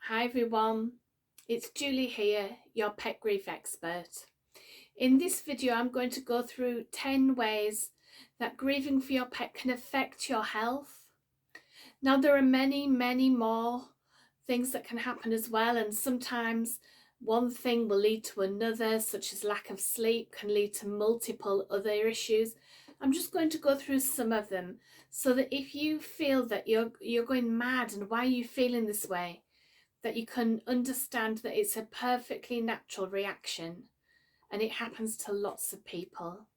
Hi everyone, it's Julie here, your pet grief expert. In this video I'm going to go through 10 ways that grieving for your pet can affect your health. Now there are many more things that can happen as well, and sometimes one thing will lead to another, such as lack of sleep can lead to multiple other issues. I'm just going to go through some of them so that if you feel that you're going mad and why are you feeling this way, that you can understand that it's a perfectly natural reaction and it happens to lots of people.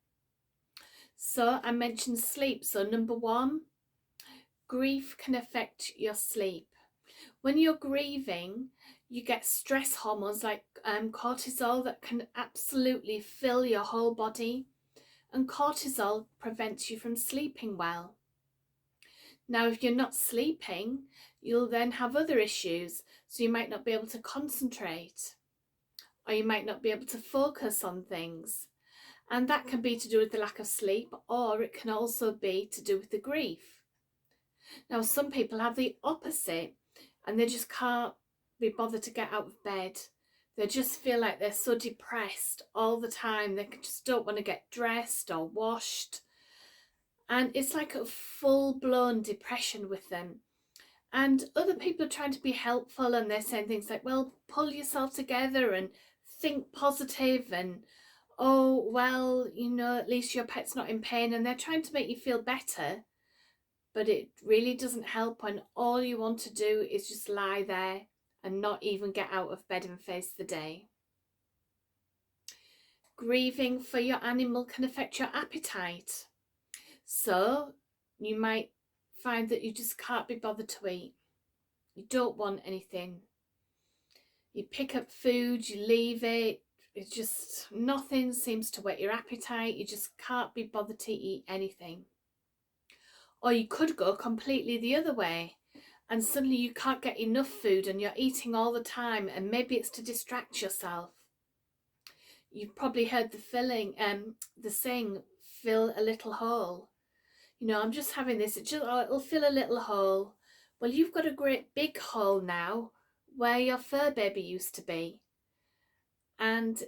So I mentioned sleep. So number one, grief can affect your sleep. When you're grieving, you get stress hormones like cortisol that can absolutely fill your whole body, and cortisol prevents you from sleeping well. Now, if you're not sleeping, you'll then have other issues. So you might not be able to concentrate, or you might not be able to focus on things. And that can be to do with the lack of sleep, or it can also be to do with the grief. Now, some people have the opposite and they just can't be bothered to get out of bed. They just feel like they're so depressed all the time. They just don't want to get dressed or washed. And it's like a full-blown depression with them. And other people are trying to be helpful and they're saying things like, well, pull yourself together and think positive, and oh, well, at least your pet's not in pain. And they're trying to make you feel better. But it really doesn't help when all you want to do is just lie there and not even get out of bed and face the day. Grieving for your animal can affect your appetite. So you might find that you just can't be bothered to eat. You don't want anything. You pick up food, you leave it. It's just nothing seems to whet your appetite. You just can't be bothered to eat anything. Or you could go completely the other way and suddenly you can't get enough food and you're eating all the time, and maybe it's to distract yourself. You've probably heard the saying, fill a little hole. I'm just having this, it'll fill a little hole. Well, you've got a great big hole now where your fur baby used to be. And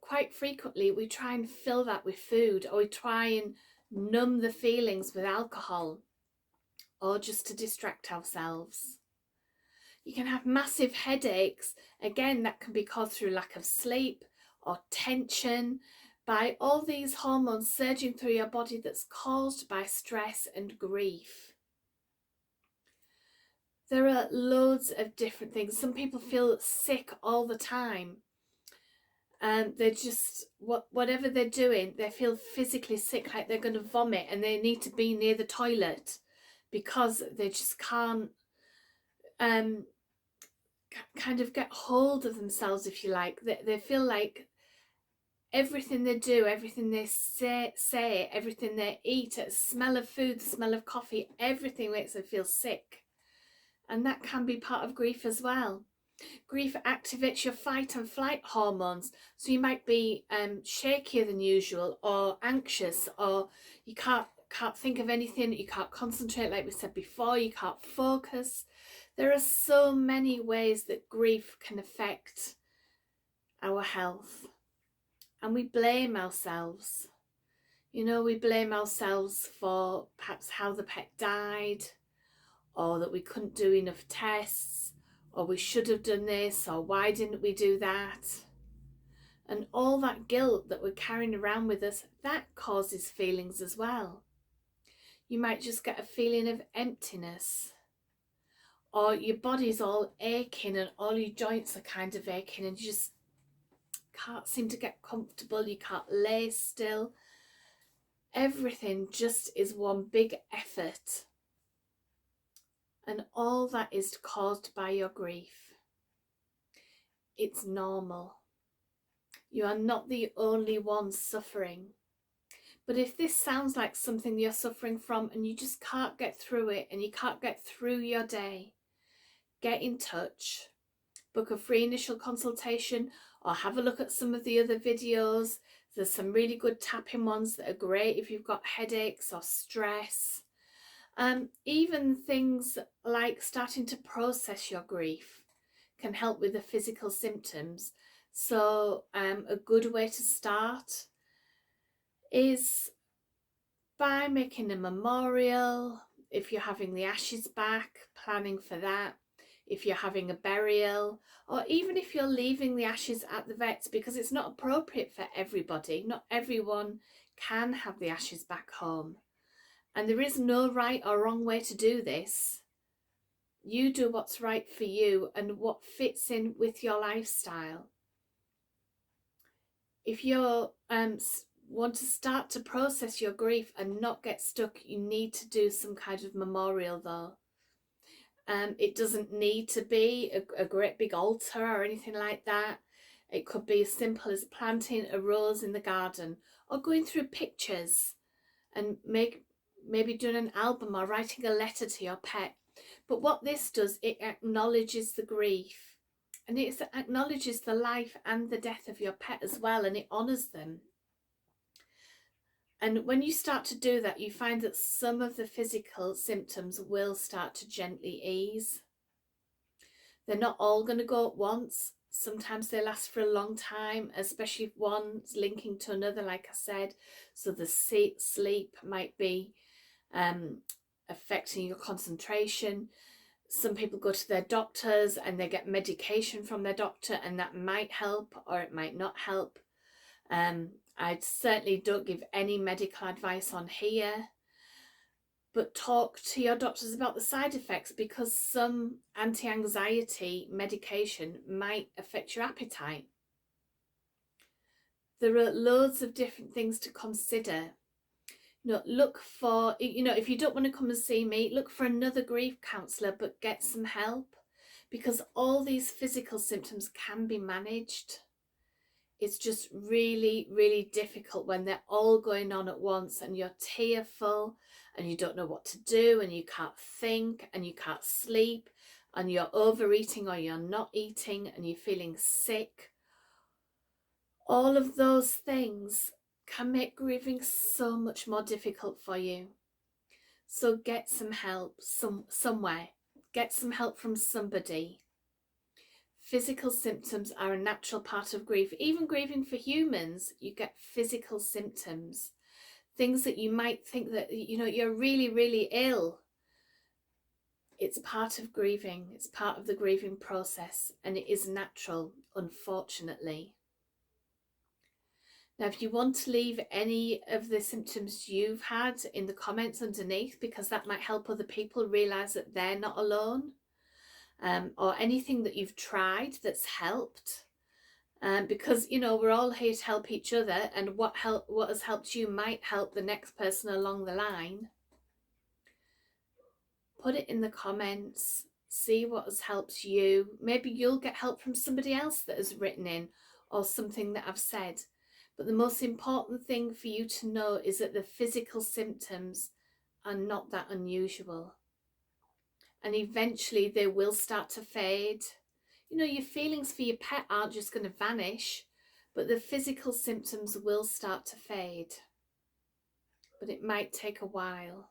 quite frequently we try and fill that with food, or we try and numb the feelings with alcohol, or just to distract ourselves. You can have massive headaches. Again, that can be caused through lack of sleep or tension, by all these hormones surging through your body that's caused by stress and grief. There are loads of different things. Some people feel sick all the time, and they're just, whatever they're doing, they feel physically sick, like they're going to vomit, and they need to be near the toilet because they just can't kind of get hold of themselves, if you like. They feel like everything they do, everything they say, everything they eat, the smell of food, the smell of coffee, everything makes them feel sick. And that can be part of grief as well. Grief activates your fight and flight hormones. So you might be shakier than usual, or anxious, or you can't think of anything, you can't concentrate, like we said before, you can't focus. There are so many ways that grief can affect our health. And we blame ourselves. We blame ourselves for perhaps how the pet died, or that we couldn't do enough tests, or we should have done this, or why didn't we do that? And all that guilt that we're carrying around with us, that causes feelings as well. You might just get a feeling of emptiness, or your body's all aching and all your joints are kind of aching and you just can't seem to get comfortable, you can't lay still. Everything just is one big effort. And all that is caused by your grief. It's normal. You are not the only one suffering. But if this sounds like something you're suffering from and you just can't get through it, and you can't get through your day, get in touch. Book a free initial consultation, or have a look at some of the other videos. There's some really good tapping ones that are great if you've got headaches or stress. Even things like starting to process your grief. can help with the physical symptoms. So a good way to start is by making a memorial. If you're having the ashes back, planning for that. If you're having a burial, or even if you're leaving the ashes at the vets, because it's not appropriate for everybody. Not everyone can have the ashes back home. And there is no right or wrong way to do this. You do what's right for you and what fits in with your lifestyle. If you want to start to process your grief and not get stuck, you need to do some kind of memorial though. It doesn't need to be a great big altar or anything like that. It could be as simple as planting a rose in the garden, or going through pictures and maybe doing an album or writing a letter to your pet. But what this does, it acknowledges the grief, and it acknowledges the life and the death of your pet as well, and it honours them. And when you start to do that, you find that some of the physical symptoms will start to gently ease. They're not all going to go at once. Sometimes they last for a long time, especially if one's linking to another, like I said. So the sleep might be affecting your concentration. Some people go to their doctors and they get medication from their doctor, and that might help or it might not help. I certainly don't give any medical advice on here, but talk to your doctors about the side effects, because some anti-anxiety medication might affect your appetite. There are loads of different things to consider. Look for, if you don't want to come and see me, look for another grief counsellor, but get some help, because all these physical symptoms can be managed. It's just really, really difficult when they're all going on at once and you're tearful and you don't know what to do and you can't think and you can't sleep and you're overeating or you're not eating and you're feeling sick. All of those things can make grieving so much more difficult for you. So get some help somewhere. Get some help from somebody. Physical symptoms are a natural part of grief. Even grieving for humans, you get physical symptoms. Things that you might think that, you're really, really ill. It's part of grieving. It's part of the grieving process, and it is natural, unfortunately. Now, if you want to leave any of the symptoms you've had in the comments underneath, because that might help other people realise that they're not alone. Or anything that you've tried that's helped, because we're all here to help each other, and what has helped you might help the next person along the line. Put it in the comments, see what has helped you. Maybe you'll get help from somebody else that has written in, or something that I've said. But the most important thing for you to know is that the physical symptoms are not that unusual. And eventually they will start to fade. Your feelings for your pet aren't just going to vanish, but the physical symptoms will start to fade. But it might take a while.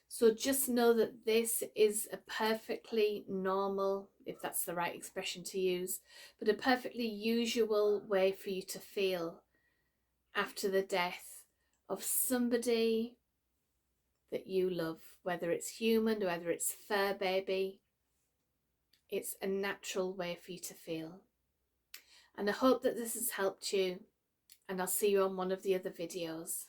So just know that this is a perfectly normal, if that's the right expression to use, but a perfectly usual way for you to feel after the death of somebody that you love, whether it's human, whether it's fur baby. It's a natural way for you to feel. And I hope that this has helped you, and I'll see you on one of the other videos.